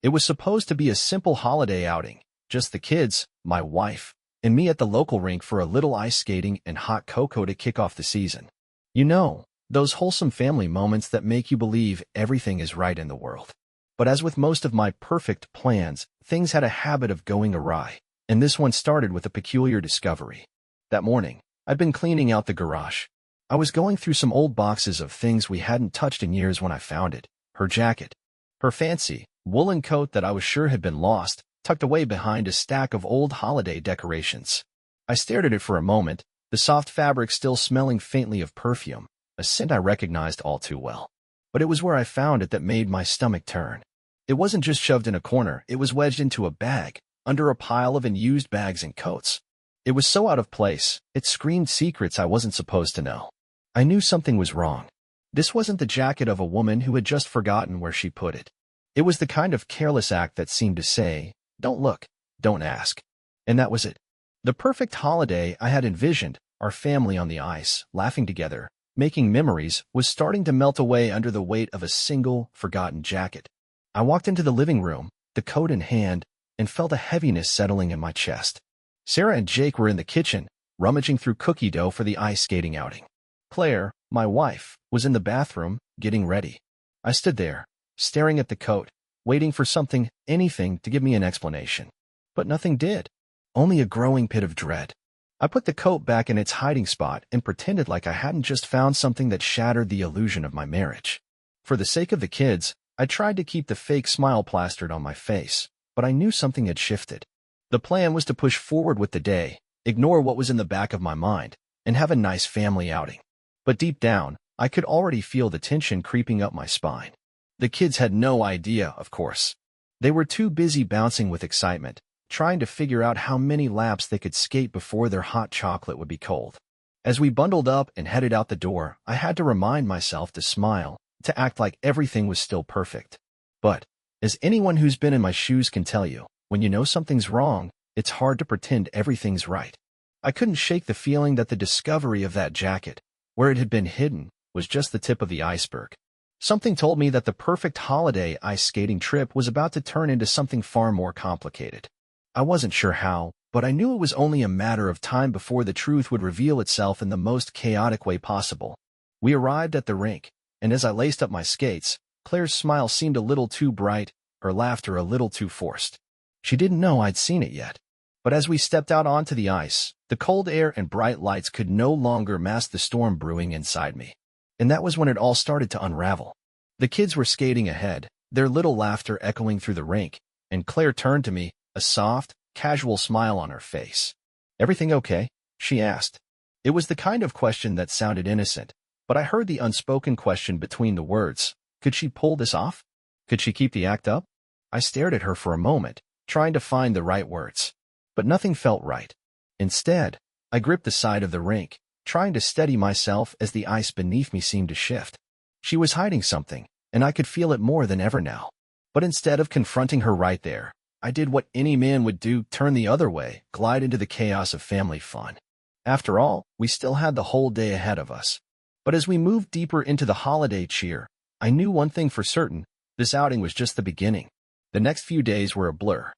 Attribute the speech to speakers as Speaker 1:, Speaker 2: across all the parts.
Speaker 1: It was supposed to be a simple holiday outing, just the kids, my wife, and me at the local rink for a little ice skating and hot cocoa to kick off the season. You know, those wholesome family moments that make you believe everything is right in the world. But as with most of my perfect plans, things had a habit of going awry, and this one started with a peculiar discovery. That morning, I'd been cleaning out the garage. I was going through some old boxes of things we hadn't touched in years when I found it. Her jacket. Her fancy, woolen coat that I was sure had been lost, tucked away behind a stack of old holiday decorations. I stared at it for a moment, the soft fabric still smelling faintly of perfume, a scent I recognized all too well. But it was where I found it that made my stomach turn. It wasn't just shoved in a corner, it was wedged into a bag, under a pile of unused bags and coats. It was so out of place, it screamed secrets I wasn't supposed to know. I knew something was wrong. This wasn't the jacket of a woman who had just forgotten where she put it. It was the kind of careless act that seemed to say, "Don't look, don't ask." And that was it. The perfect holiday I had envisioned, our family on the ice, laughing together, making memories, was starting to melt away under the weight of a single, forgotten jacket. I walked into the living room, the coat in hand, and felt a heaviness settling in my chest. Sarah and Jake were in the kitchen, rummaging through cookie dough for the ice skating outing. Claire, my wife, was in the bathroom, getting ready. I stood there, staring at the coat, waiting for something, anything, to give me an explanation. But nothing did. Only a growing pit of dread. I put the coat back in its hiding spot and pretended like I hadn't just found something that shattered the illusion of my marriage. For the sake of the kids, I tried to keep the fake smile plastered on my face, but I knew something had shifted. The plan was to push forward with the day, ignore what was in the back of my mind, and have a nice family outing. But deep down, I could already feel the tension creeping up my spine. The kids had no idea, of course. They were too busy bouncing with excitement, trying to figure out how many laps they could skate before their hot chocolate would be cold. As we bundled up and headed out the door, I had to remind myself to smile, to act like everything was still perfect. But, as anyone who's been in my shoes can tell you, when you know something's wrong, it's hard to pretend everything's right. I couldn't shake the feeling that the discovery of that jacket, where it had been hidden, was just the tip of the iceberg. Something told me that the perfect holiday ice skating trip was about to turn into something far more complicated. I wasn't sure how, but I knew it was only a matter of time before the truth would reveal itself in the most chaotic way possible. We arrived at the rink, and as I laced up my skates, Claire's smile seemed a little too bright, her laughter a little too forced. She didn't know I'd seen it yet. But as we stepped out onto the ice, the cold air and bright lights could no longer mask the storm brewing inside me. And that was when it all started to unravel. The kids were skating ahead, their little laughter echoing through the rink, and Claire turned to me, a soft, casual smile on her face. "Everything okay?" she asked. It was the kind of question that sounded innocent, but I heard the unspoken question between the words. Could she pull this off? Could she keep the act up? I stared at her for a moment, trying to find the right words. But nothing felt right. Instead, I gripped the side of the rink, trying to steady myself as the ice beneath me seemed to shift. She was hiding something, and I could feel it more than ever now. But instead of confronting her right there, I did what any man would do, turn the other way, glide into the chaos of family fun. After all, we still had the whole day ahead of us. But as we moved deeper into the holiday cheer, I knew one thing for certain: this outing was just the beginning. The next few days were a blur.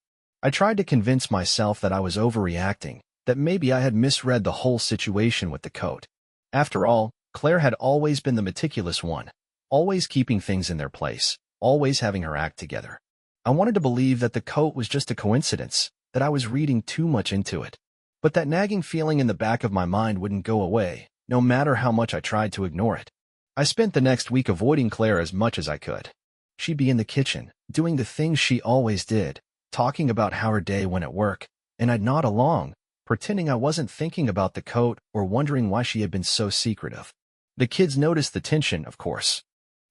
Speaker 1: I tried to convince myself that I was overreacting, that maybe I had misread the whole situation with the coat. After all, Claire had always been the meticulous one, always keeping things in their place, always having her act together. I wanted to believe that the coat was just a coincidence, that I was reading too much into it. But that nagging feeling in the back of my mind wouldn't go away, no matter how much I tried to ignore it. I spent the next week avoiding Claire as much as I could. She'd be in the kitchen, doing the things she always did, talking about how her day went at work, and I'd nod along, pretending I wasn't thinking about the coat or wondering why she had been so secretive. The kids noticed the tension, of course.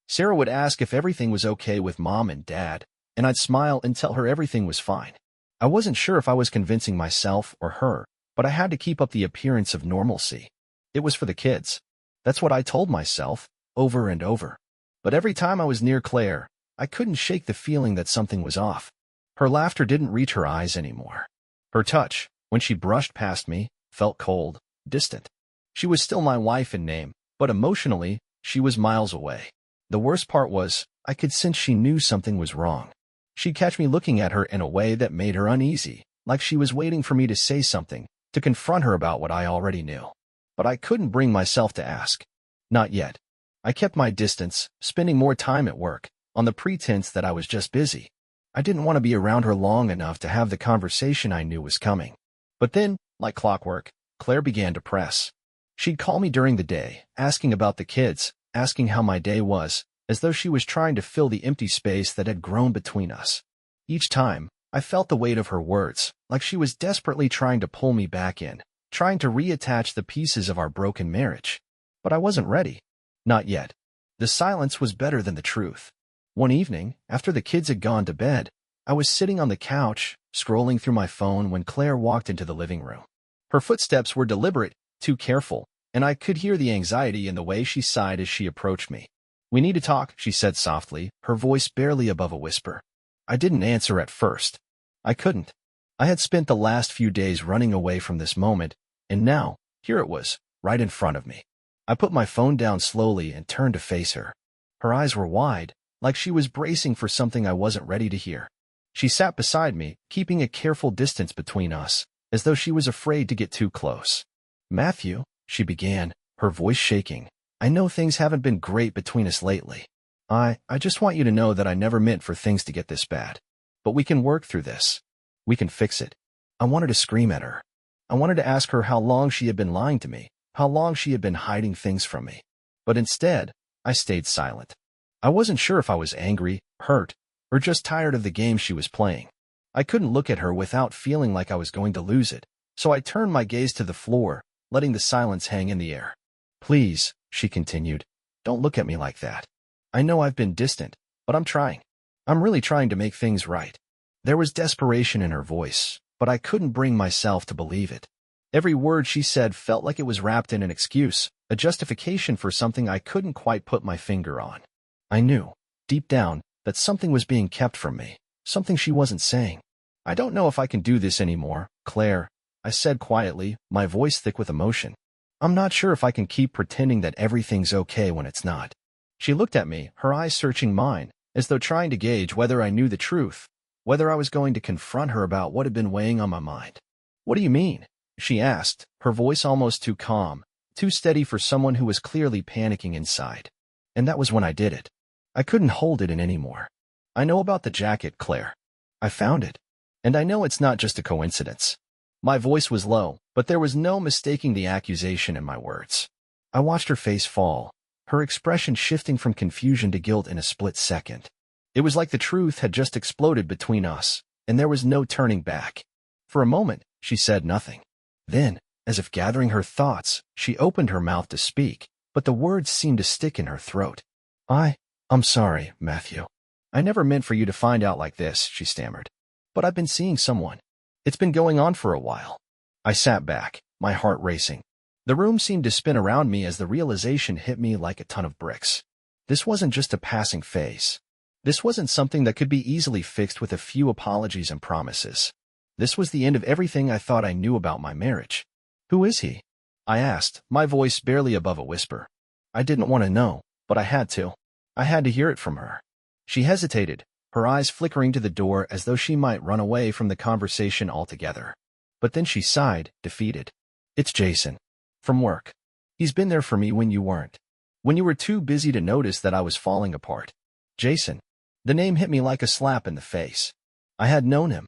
Speaker 1: Sarah would ask if everything was okay with Mom and Dad, and I'd smile and tell her everything was fine. I wasn't sure if I was convincing myself or her, but I had to keep up the appearance of normalcy. It was for the kids. That's what I told myself, over and over. But every time I was near Claire, I couldn't shake the feeling that something was off. Her laughter didn't reach her eyes anymore. Her touch, when she brushed past me, felt cold, distant. She was still my wife in name, but emotionally, she was miles away. The worst part was, I could sense she knew something was wrong. She'd catch me looking at her in a way that made her uneasy, like she was waiting for me to say something, to confront her about what I already knew. But I couldn't bring myself to ask. Not yet. I kept my distance, spending more time at work, on the pretense that I was just busy. I didn't want to be around her long enough to have the conversation I knew was coming. But then, like clockwork, Claire began to press. She'd call me during the day, asking about the kids, asking how my day was, as though she was trying to fill the empty space that had grown between us. Each time, I felt the weight of her words, like she was desperately trying to pull me back in, trying to reattach the pieces of our broken marriage. But I wasn't ready. Not yet. The silence was better than the truth. One evening, after the kids had gone to bed, I was sitting on the couch, scrolling through my phone when Claire walked into the living room. Her footsteps were deliberate, too careful, and I could hear the anxiety in the way she sighed as she approached me. "We need to talk," she said softly, her voice barely above a whisper. I didn't answer at first. I couldn't. I had spent the last few days running away from this moment, and now, here it was, right in front of me. I put my phone down slowly and turned to face her. Her eyes were wide, like she was bracing for something I wasn't ready to hear. She sat beside me, keeping a careful distance between us, as though she was afraid to get too close. "Matthew," she began, her voice shaking, "I know things haven't been great between us lately. I just want you to know that I never meant for things to get this bad. But we can work through this. We can fix it." I wanted to scream at her. I wanted to ask her how long she had been lying to me, how long she had been hiding things from me. But instead, I stayed silent. I wasn't sure if I was angry, hurt, or just tired of the game she was playing. I couldn't look at her without feeling like I was going to lose it, so I turned my gaze to the floor, letting the silence hang in the air. "Please," she continued, "don't look at me like that. I know I've been distant, but I'm trying. I'm really trying to make things right." There was desperation in her voice, but I couldn't bring myself to believe it. Every word she said felt like it was wrapped in an excuse, a justification for something I couldn't quite put my finger on. I knew, deep down, that something was being kept from me, something she wasn't saying. "I don't know if I can do this anymore, Claire," I said quietly, my voice thick with emotion. "I'm not sure if I can keep pretending that everything's okay when it's not." She looked at me, her eyes searching mine, as though trying to gauge whether I knew the truth, whether I was going to confront her about what had been weighing on my mind. "What do you mean?" she asked, her voice almost too calm, too steady for someone who was clearly panicking inside. And that was when I did it. I couldn't hold it in anymore. "I know about the jacket, Claire. I found it. And I know it's not just a coincidence." My voice was low, but there was no mistaking the accusation in my words. I watched her face fall, her expression shifting from confusion to guilt in a split second. It was like the truth had just exploded between us, and there was no turning back. For a moment, she said nothing. Then, as if gathering her thoughts, she opened her mouth to speak, but the words seemed to stick in her throat. I'm sorry, Matthew. I never meant for you to find out like this," she stammered. "But I've been seeing someone. It's been going on for a while." I sat back, my heart racing. The room seemed to spin around me as the realization hit me like a ton of bricks. This wasn't just a passing phase. This wasn't something that could be easily fixed with a few apologies and promises. This was the end of everything I thought I knew about my marriage. "Who is he?" I asked, my voice barely above a whisper. I didn't want to know, but I had to. I had to hear it from her. She hesitated, her eyes flickering to the door as though she might run away from the conversation altogether. But then she sighed, defeated. "It's Jason. From work. He's been there for me when you weren't. When you were too busy to notice that I was falling apart." Jason. The name hit me like a slap in the face. I had known him.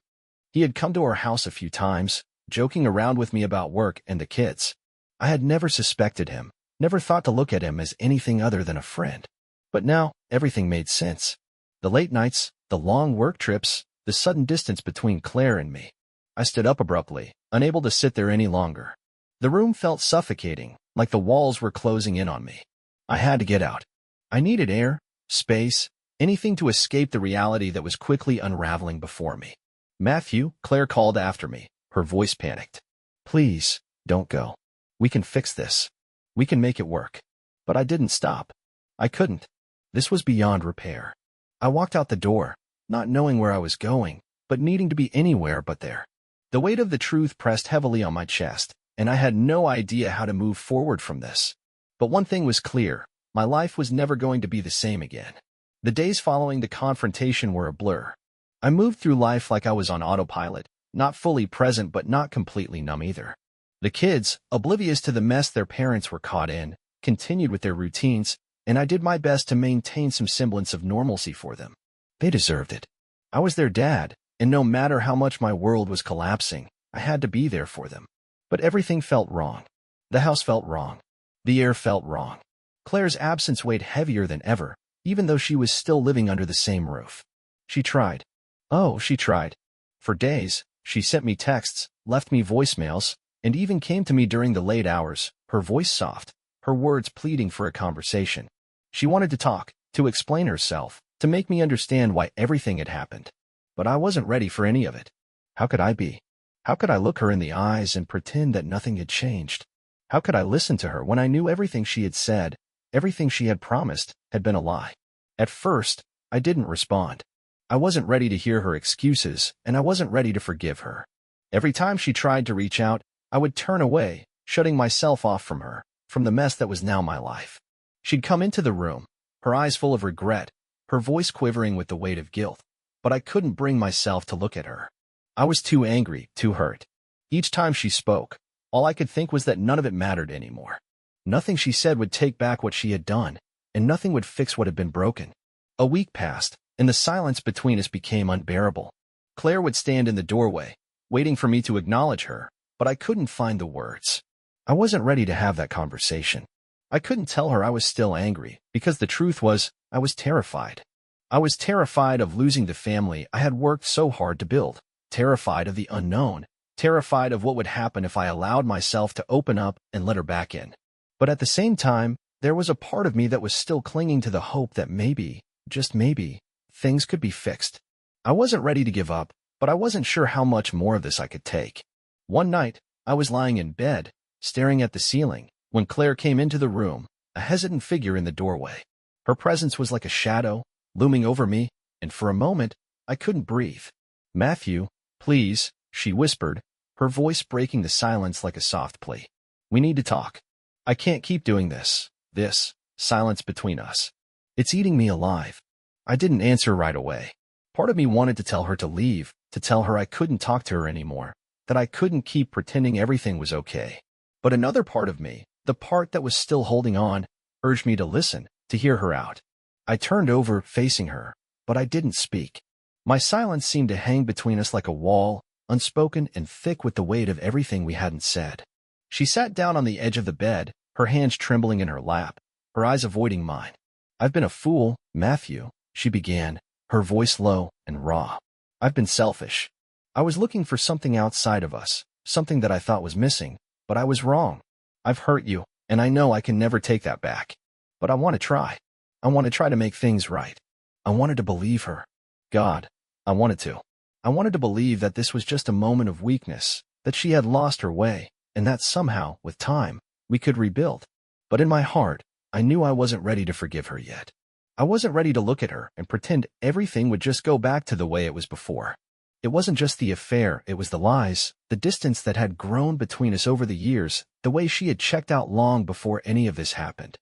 Speaker 1: He had come to our house a few times, joking around with me about work and the kids. I had never suspected him, never thought to look at him as anything other than a friend. But now, everything made sense. The late nights, the long work trips, the sudden distance between Claire and me. I stood up abruptly, unable to sit there any longer. The room felt suffocating, like the walls were closing in on me. I had to get out. I needed air, space, anything to escape the reality that was quickly unraveling before me. "Matthew," Claire called after me, her voice panicked. "Please, don't go. We can fix this. We can make it work." But I didn't stop. I couldn't. This was beyond repair. I walked out the door, not knowing where I was going, but needing to be anywhere but there. The weight of the truth pressed heavily on my chest, and I had no idea how to move forward from this. But one thing was clear, my life was never going to be the same again. The days following the confrontation were a blur. I moved through life like I was on autopilot, not fully present but not completely numb either. The kids, oblivious to the mess their parents were caught in, continued with their routines, and I did my best to maintain some semblance of normalcy for them. They deserved it. I was their dad, and no matter how much my world was collapsing, I had to be there for them. But everything felt wrong. The house felt wrong. The air felt wrong. Claire's absence weighed heavier than ever, even though she was still living under the same roof. She tried. Oh, she tried. For days, she sent me texts, left me voicemails, and even came to me during the late hours, her voice soft, her words pleading for a conversation. She wanted to talk, to explain herself, to make me understand why everything had happened. But I wasn't ready for any of it. How could I be? How could I look her in the eyes and pretend that nothing had changed? How could I listen to her when I knew everything she had said, everything she had promised, had been a lie? At first, I didn't respond. I wasn't ready to hear her excuses, and I wasn't ready to forgive her. Every time she tried to reach out, I would turn away, shutting myself off from her, from the mess that was now my life. She'd come into the room, her eyes full of regret, her voice quivering with the weight of guilt, but I couldn't bring myself to look at her. I was too angry, too hurt. Each time she spoke, all I could think was that none of it mattered anymore. Nothing she said would take back what she had done, and nothing would fix what had been broken. A week passed, and the silence between us became unbearable. Claire would stand in the doorway, waiting for me to acknowledge her, but I couldn't find the words. I wasn't ready to have that conversation. I couldn't tell her I was still angry, because the truth was, I was terrified. I was terrified of losing the family I had worked so hard to build, terrified of the unknown, terrified of what would happen if I allowed myself to open up and let her back in. But at the same time, there was a part of me that was still clinging to the hope that maybe, just maybe, things could be fixed. I wasn't ready to give up, but I wasn't sure how much more of this I could take. One night, I was lying in bed, staring at the ceiling, when Claire came into the room, a hesitant figure in the doorway. Her presence was like a shadow, looming over me, and for a moment, I couldn't breathe. "Matthew, please," she whispered, her voice breaking the silence like a soft plea. "We need to talk. I can't keep doing this silence between us. It's eating me alive." I didn't answer right away. Part of me wanted to tell her to leave, to tell her I couldn't talk to her anymore, that I couldn't keep pretending everything was okay. But another part of me, the part that was still holding on, urged me to listen, to hear her out. I turned over, facing her, but I didn't speak. My silence seemed to hang between us like a wall, unspoken and thick with the weight of everything we hadn't said. She sat down on the edge of the bed, her hands trembling in her lap, her eyes avoiding mine. "I've been a fool, Matthew," she began, her voice low and raw. "I've been selfish. I was looking for something outside of us, something that I thought was missing, but I was wrong. I've hurt you, and I know I can never take that back. But I want to try. I want to try to make things right." I wanted to believe her. God, I wanted to. I wanted to believe that this was just a moment of weakness, that she had lost her way, and that somehow, with time, we could rebuild. But in my heart, I knew I wasn't ready to forgive her yet. I wasn't ready to look at her and pretend everything would just go back to the way it was before. It wasn't just the affair, it was the lies, the distance that had grown between us over the years, the way she had checked out long before any of this happened.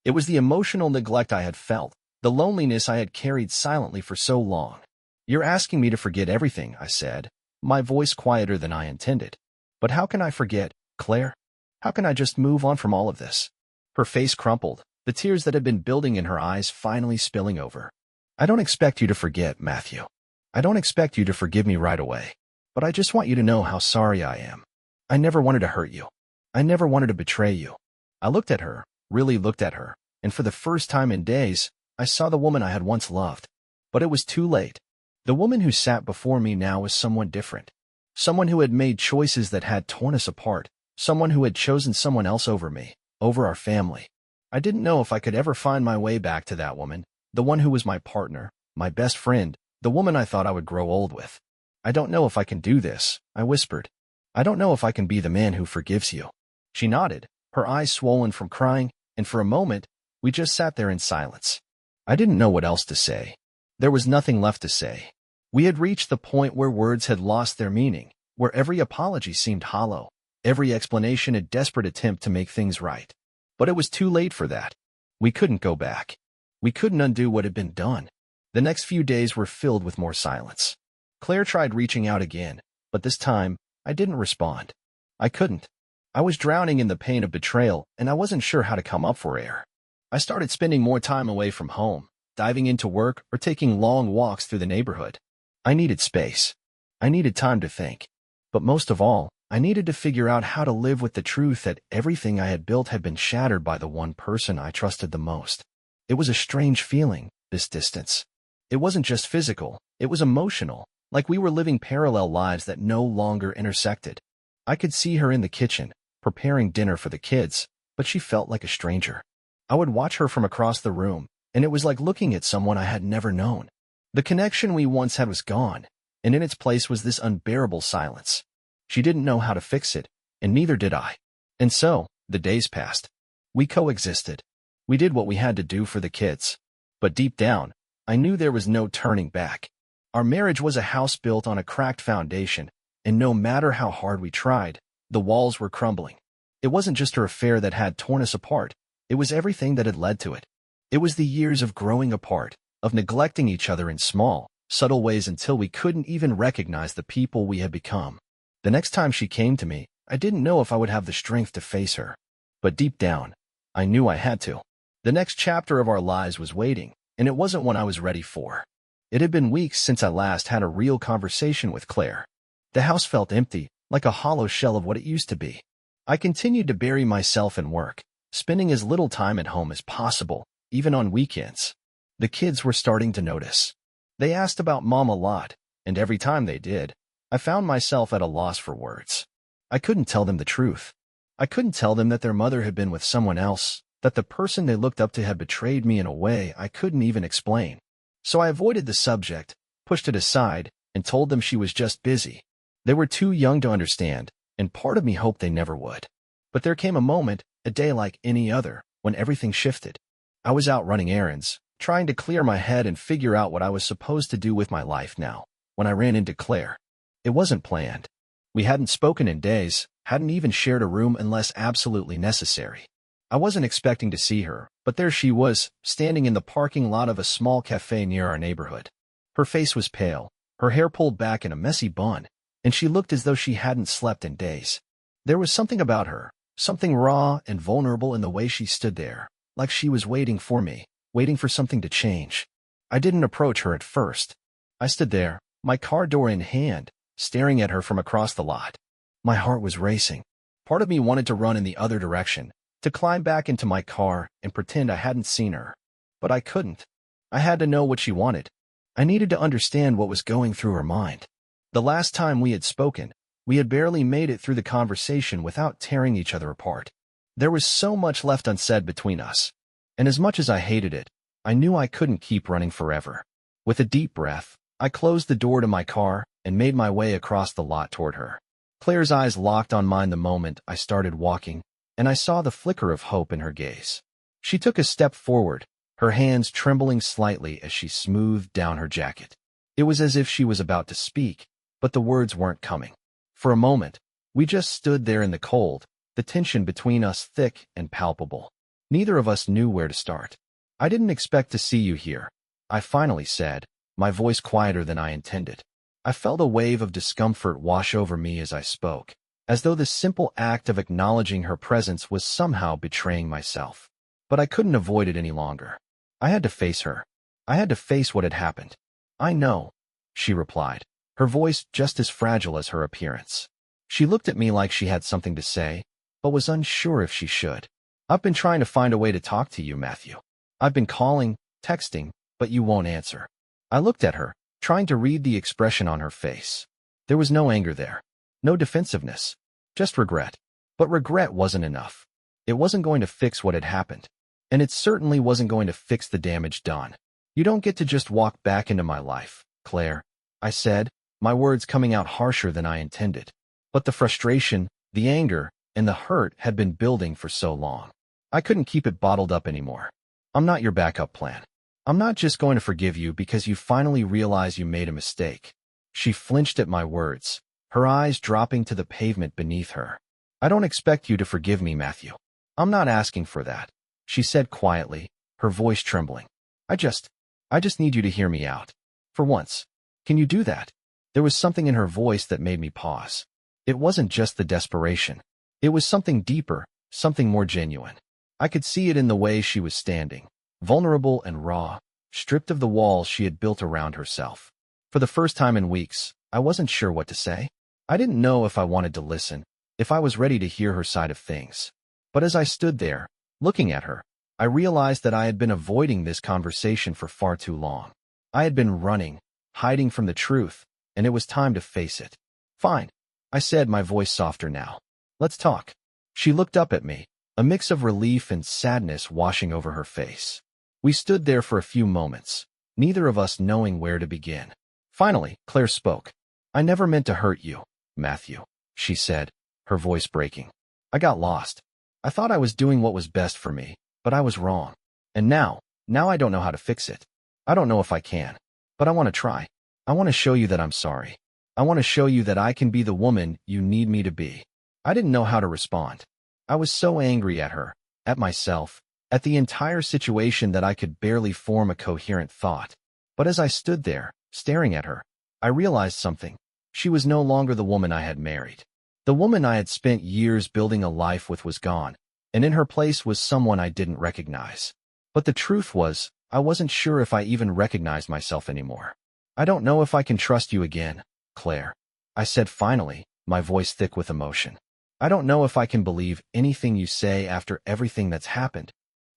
Speaker 1: It was the emotional neglect I had felt, the loneliness I had carried silently for so long. "You're asking me to forget everything," I said, my voice quieter than I intended. "But how can I forget, Claire? How can I just move on from all of this?" Her face crumpled, the tears that had been building in her eyes finally spilling over. "I don't expect you to forget, Matthew. I don't expect you to forgive me right away. But I just want you to know how sorry I am. I never wanted to hurt you. I never wanted to betray you." I looked at her, really looked at her, and for the first time in days, I saw the woman I had once loved. But it was too late. The woman who sat before me now was someone different. Someone who had made choices that had torn us apart. Someone who had chosen someone else over me, over our family. I didn't know if I could ever find my way back to that woman, the one who was my partner, my best friend, the woman I thought I would grow old with. "I don't know if I can do this," I whispered. "I don't know if I can be the man who forgives you." She nodded, her eyes swollen from crying, and for a moment, we just sat there in silence. I didn't know what else to say. There was nothing left to say. We had reached the point where words had lost their meaning, where every apology seemed hollow, every explanation a desperate attempt to make things right. But it was too late for that. We couldn't go back. We couldn't undo what had been done. The next few days were filled with more silence. Claire tried reaching out again, but this time, I didn't respond. I couldn't. I was drowning in the pain of betrayal, and I wasn't sure how to come up for air. I started spending more time away from home, diving into work or taking long walks through the neighborhood. I needed space. I needed time to think. But most of all, I needed to figure out how to live with the truth that everything I had built had been shattered by the one person I trusted the most. It was a strange feeling, this distance. It wasn't just physical, it was emotional, like we were living parallel lives that no longer intersected. I could see her in the kitchen, preparing dinner for the kids, but she felt like a stranger. I would watch her from across the room, and it was like looking at someone I had never known. The connection we once had was gone, and in its place was this unbearable silence. She didn't know how to fix it, and neither did I. And so, the days passed. We coexisted. We did what we had to do for the kids. But deep down, I knew there was no turning back. Our marriage was a house built on a cracked foundation, and no matter how hard we tried, the walls were crumbling. It wasn't just her affair that had torn us apart. It was everything that had led to it. It was the years of growing apart, of neglecting each other in small, subtle ways until we couldn't even recognize the people we had become. The next time she came to me, I didn't know if I would have the strength to face her. But deep down, I knew I had to. The next chapter of our lives was waiting, and it wasn't one I was ready for. It had been weeks since I last had a real conversation with Claire. The house felt empty, like a hollow shell of what it used to be. I continued to bury myself in work, spending as little time at home as possible, even on weekends. The kids were starting to notice. They asked about Mom a lot, and every time they did, I found myself at a loss for words. I couldn't tell them the truth. I couldn't tell them that their mother had been with someone else, that the person they looked up to had betrayed me in a way I couldn't even explain. So I avoided the subject, pushed it aside, and told them she was just busy. They were too young to understand, and part of me hoped they never would. But there came a moment, a day like any other, when everything shifted. I was out running errands, trying to clear my head and figure out what I was supposed to do with my life now, when I ran into Claire. It wasn't planned. We hadn't spoken in days, hadn't even shared a room unless absolutely necessary. I wasn't expecting to see her, but there she was, standing in the parking lot of a small cafe near our neighborhood. Her face was pale, her hair pulled back in a messy bun, and she looked as though she hadn't slept in days. There was something about her, something raw and vulnerable in the way she stood there, like she was waiting for me, waiting for something to change. I didn't approach her at first. I stood there, my car door in hand, staring at her from across the lot. My heart was racing. Part of me wanted to run in the other direction, to climb back into my car and pretend I hadn't seen her. But I couldn't. I had to know what she wanted. I needed to understand what was going through her mind. The last time we had spoken, we had barely made it through the conversation without tearing each other apart. There was so much left unsaid between us. And as much as I hated it, I knew I couldn't keep running forever. With a deep breath, I closed the door to my car and made my way across the lot toward her. Claire's eyes locked on mine the moment I started walking, and I saw the flicker of hope in her gaze. She took a step forward, her hands trembling slightly as she smoothed down her jacket. It was as if she was about to speak, but the words weren't coming. For a moment, we just stood there in the cold, the tension between us thick and palpable. Neither of us knew where to start. "I didn't expect to see you here," I finally said, my voice quieter than I intended. I felt a wave of discomfort wash over me as I spoke, as though the simple act of acknowledging her presence was somehow betraying myself. But I couldn't avoid it any longer. I had to face her. I had to face what had happened. "I know," she replied, her voice just as fragile as her appearance. She looked at me like she had something to say, but was unsure if she should. "I've been trying to find a way to talk to you, Matthew. I've been calling, texting, but you won't answer." I looked at her, trying to read the expression on her face. There was no anger there, no defensiveness, just regret. But regret wasn't enough. It wasn't going to fix what had happened, and it certainly wasn't going to fix the damage done. "You don't get to just walk back into my life, Claire," I said, my words coming out harsher than I intended. But the frustration, the anger, and the hurt had been building for so long. I couldn't keep it bottled up anymore. "I'm not your backup plan. I'm not just going to forgive you because you finally realize you made a mistake." She flinched at my words, her eyes dropping to the pavement beneath her. "I don't expect you to forgive me, Matthew. I'm not asking for that," she said quietly, her voice trembling. I just need you to hear me out. For once. Can you do that?" There was something in her voice that made me pause. It wasn't just the desperation. It was something deeper, something more genuine. I could see it in the way she was standing, vulnerable and raw, stripped of the walls she had built around herself. For the first time in weeks, I wasn't sure what to say. I didn't know if I wanted to listen, if I was ready to hear her side of things. But as I stood there, looking at her, I realized that I had been avoiding this conversation for far too long. I had been running, hiding from the truth, and it was time to face it. "Fine," I said, my voice softer now. "Let's talk." She looked up at me, a mix of relief and sadness washing over her face. We stood there for a few moments, neither of us knowing where to begin. Finally, Claire spoke. "I never meant to hurt you, Matthew," she said, her voice breaking. "I got lost. I thought I was doing what was best for me, but I was wrong. And now I don't know how to fix it. I don't know if I can, but I want to try. I want to show you that I'm sorry. I want to show you that I can be the woman you need me to be." I didn't know how to respond. I was so angry at her, at myself, at the entire situation that I could barely form a coherent thought. But as I stood there, staring at her, I realized something. She was no longer the woman I had married. The woman I had spent years building a life with was gone, and in her place was someone I didn't recognize. But the truth was, I wasn't sure if I even recognized myself anymore. "I don't know if I can trust you again, Claire," I said finally, my voice thick with emotion. "I don't know if I can believe anything you say after everything that's happened."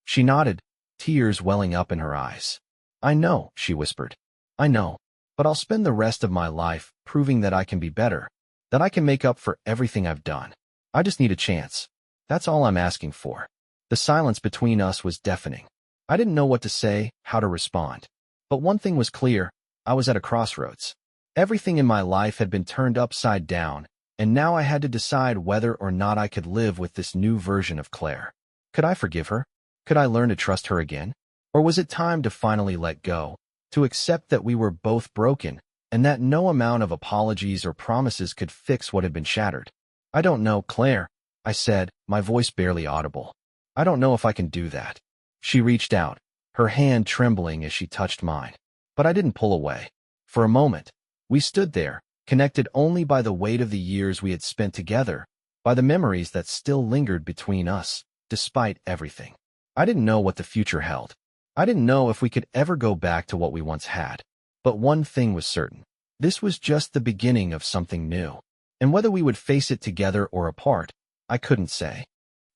Speaker 1: She nodded, tears welling up in her eyes. "I know," she whispered. "I know, but I'll spend the rest of my life proving that I can be better, that I can make up for everything I've done. I just need a chance. That's all I'm asking for." The silence between us was deafening. I didn't know what to say, how to respond. But one thing was clear. I was at a crossroads. Everything in my life had been turned upside down, and now I had to decide whether or not I could live with this new version of Claire. Could I forgive her? Could I learn to trust her again? Or was it time to finally let go, to accept that we were both broken, and that no amount of apologies or promises could fix what had been shattered? "I don't know, Claire," I said, my voice barely audible. "I don't know if I can do that." She reached out, her hand trembling as she touched mine. But I didn't pull away. For a moment, we stood there, connected only by the weight of the years we had spent together, by the memories that still lingered between us, despite everything. I didn't know what the future held. I didn't know if we could ever go back to what we once had. But one thing was certain. This was just the beginning of something new. And whether we would face it together or apart, I couldn't say.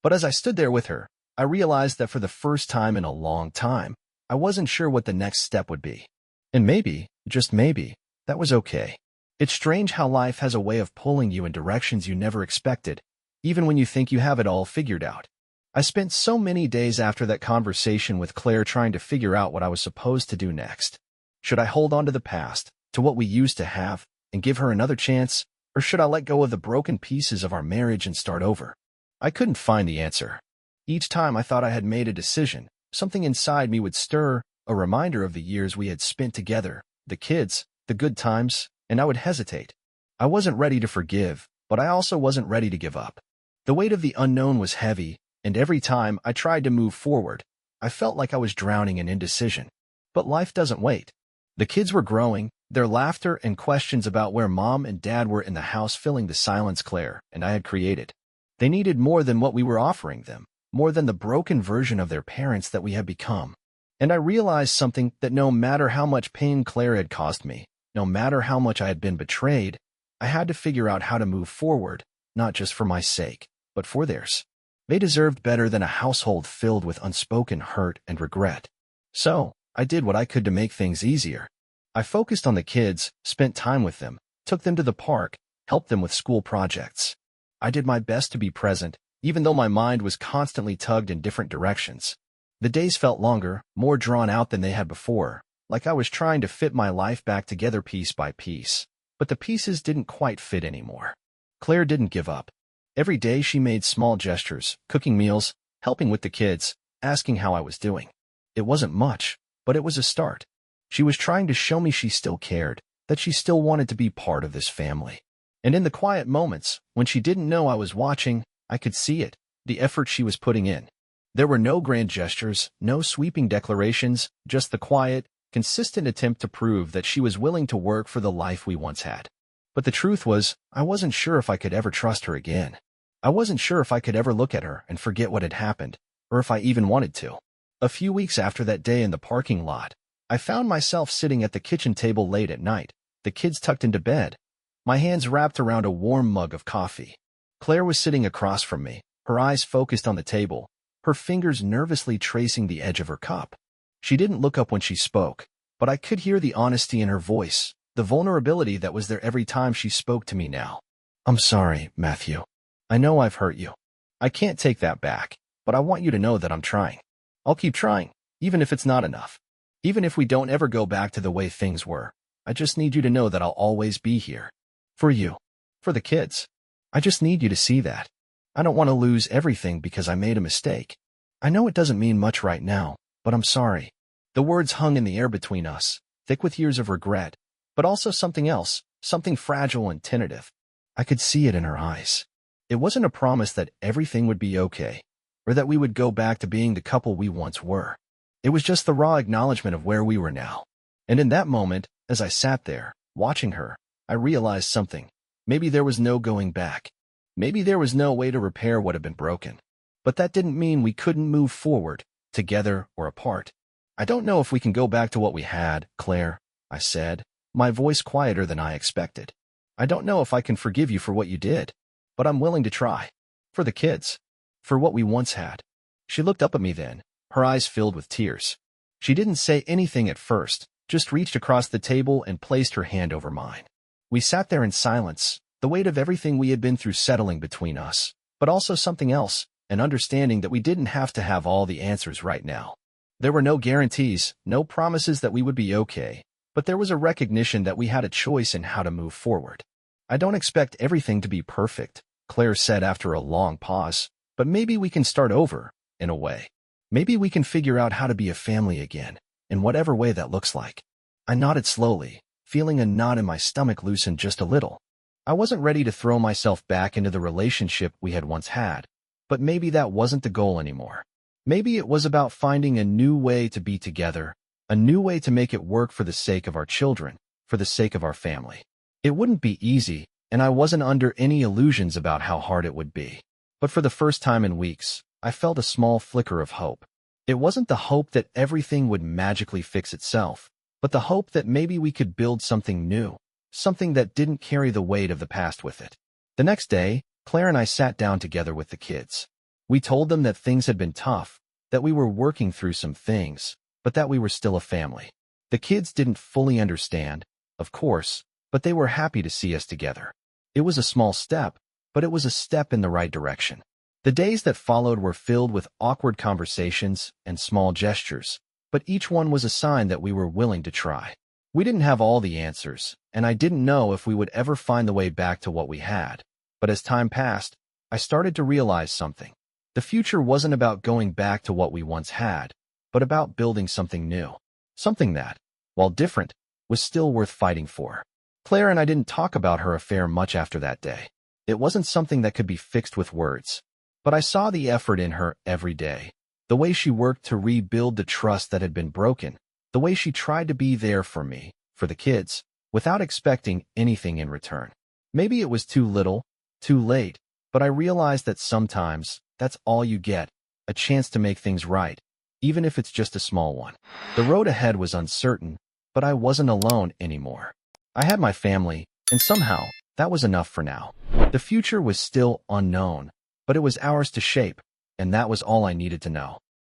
Speaker 1: But as I stood there with her, I realized that for the first time in a long time, I wasn't sure what the next step would be. And maybe, just maybe, that was okay. It's strange how life has a way of pulling you in directions you never expected, even when you think you have it all figured out. I spent so many days after that conversation with Claire trying to figure out what I was supposed to do next. Should I hold on to the past, to what we used to have, and give her another chance, or should I let go of the broken pieces of our marriage and start over? I couldn't find the answer. Each time I thought I had made a decision, something inside me would stir, a reminder of the years we had spent together, the kids, the good times, and I would hesitate. I wasn't ready to forgive, but I also wasn't ready to give up. The weight of the unknown was heavy, and every time I tried to move forward, I felt like I was drowning in indecision. But life doesn't wait. The kids were growing, their laughter and questions about where Mom and Dad were in the house filling the silence Claire and I had created. They needed more than what we were offering them, more than the broken version of their parents that we had become. And I realized something, that no matter how much pain Claire had caused me, no matter how much I had been betrayed, I had to figure out how to move forward, not just for my sake, but for theirs. They deserved better than a household filled with unspoken hurt and regret. So, I did what I could to make things easier. I focused on the kids, spent time with them, took them to the park, helped them with school projects. I did my best to be present, even though my mind was constantly tugged in different directions. The days felt longer, more drawn out than they had before, like I was trying to fit my life back together piece by piece. But the pieces didn't quite fit anymore. Claire didn't give up. Every day she made small gestures, cooking meals, helping with the kids, asking how I was doing. It wasn't much, but it was a start. She was trying to show me she still cared, that she still wanted to be part of this family. And in the quiet moments, when she didn't know I was watching, I could see it, the effort she was putting in. There were no grand gestures, no sweeping declarations, just the quiet, consistent attempt to prove that she was willing to work for the life we once had. But the truth was, I wasn't sure if I could ever trust her again. I wasn't sure if I could ever look at her and forget what had happened, or if I even wanted to. A few weeks after that day in the parking lot, I found myself sitting at the kitchen table late at night, the kids tucked into bed, my hands wrapped around a warm mug of coffee. Claire was sitting across from me, her eyes focused on the table, her fingers nervously tracing the edge of her cup. She didn't look up when she spoke, but I could hear the honesty in her voice, the vulnerability that was there every time she spoke to me now. "I'm sorry, Matthew. I know I've hurt you. I can't take that back, but I want you to know that I'm trying. I'll keep trying, even if it's not enough. Even if we don't ever go back to the way things were, I just need you to know that I'll always be here. For you. For the kids. I just need you to see that. I don't want to lose everything because I made a mistake. I know it doesn't mean much right now, but I'm sorry." The words hung in the air between us, thick with years of regret, but also something else, something fragile and tentative. I could see it in her eyes. It wasn't a promise that everything would be okay, or that we would go back to being the couple we once were. It was just the raw acknowledgement of where we were now. And in that moment, as I sat there, watching her, I realized something. Maybe there was no going back. Maybe there was no way to repair what had been broken. But that didn't mean we couldn't move forward, together or apart. "I don't know if we can go back to what we had, Claire," I said, my voice quieter than I expected. "I don't know if I can forgive you for what you did, but I'm willing to try. For the kids. For what we once had." She looked up at me then, her eyes filled with tears. She didn't say anything at first, just reached across the table and placed her hand over mine. We sat there in silence, the weight of everything we had been through settling between us, but also something else, an understanding that we didn't have to have all the answers right now. There were no guarantees, no promises that we would be okay, but there was a recognition that we had a choice in how to move forward. "I don't expect everything to be perfect," Claire said after a long pause, "but maybe we can start over, in a way. Maybe we can figure out how to be a family again, in whatever way that looks like." I nodded slowly, feeling a knot in my stomach loosen just a little. I wasn't ready to throw myself back into the relationship we had once had, but maybe that wasn't the goal anymore. Maybe it was about finding a new way to be together, a new way to make it work for the sake of our children, for the sake of our family. It wouldn't be easy, and I wasn't under any illusions about how hard it would be. But for the first time in weeks, I felt a small flicker of hope. It wasn't the hope that everything would magically fix itself, but the hope that maybe we could build something new, something that didn't carry the weight of the past with it. The next day, Claire and I sat down together with the kids. We told them that things had been tough, that we were working through some things, but that we were still a family. The kids didn't fully understand, of course, but they were happy to see us together. It was a small step, but it was a step in the right direction. The days that followed were filled with awkward conversations and small gestures, but each one was a sign that we were willing to try. We didn't have all the answers, and I didn't know if we would ever find the way back to what we had. But as time passed, I started to realize something. The future wasn't about going back to what we once had, but about building something new. Something that, while different, was still worth fighting for. Claire and I didn't talk about her affair much after that day. It wasn't something that could be fixed with words. But I saw the effort in her every day. The way she worked to rebuild the trust that had been broken. The way she tried to be there for me, for the kids, without expecting anything in return. Maybe it was too little, too late, but I realized that sometimes that's all you get, a chance to make things right, even if it's just a small one. The road ahead was uncertain, but I wasn't alone anymore. I had my family, and somehow, that was enough for now. The future was still unknown, but it was ours to shape, and that was all I needed to know.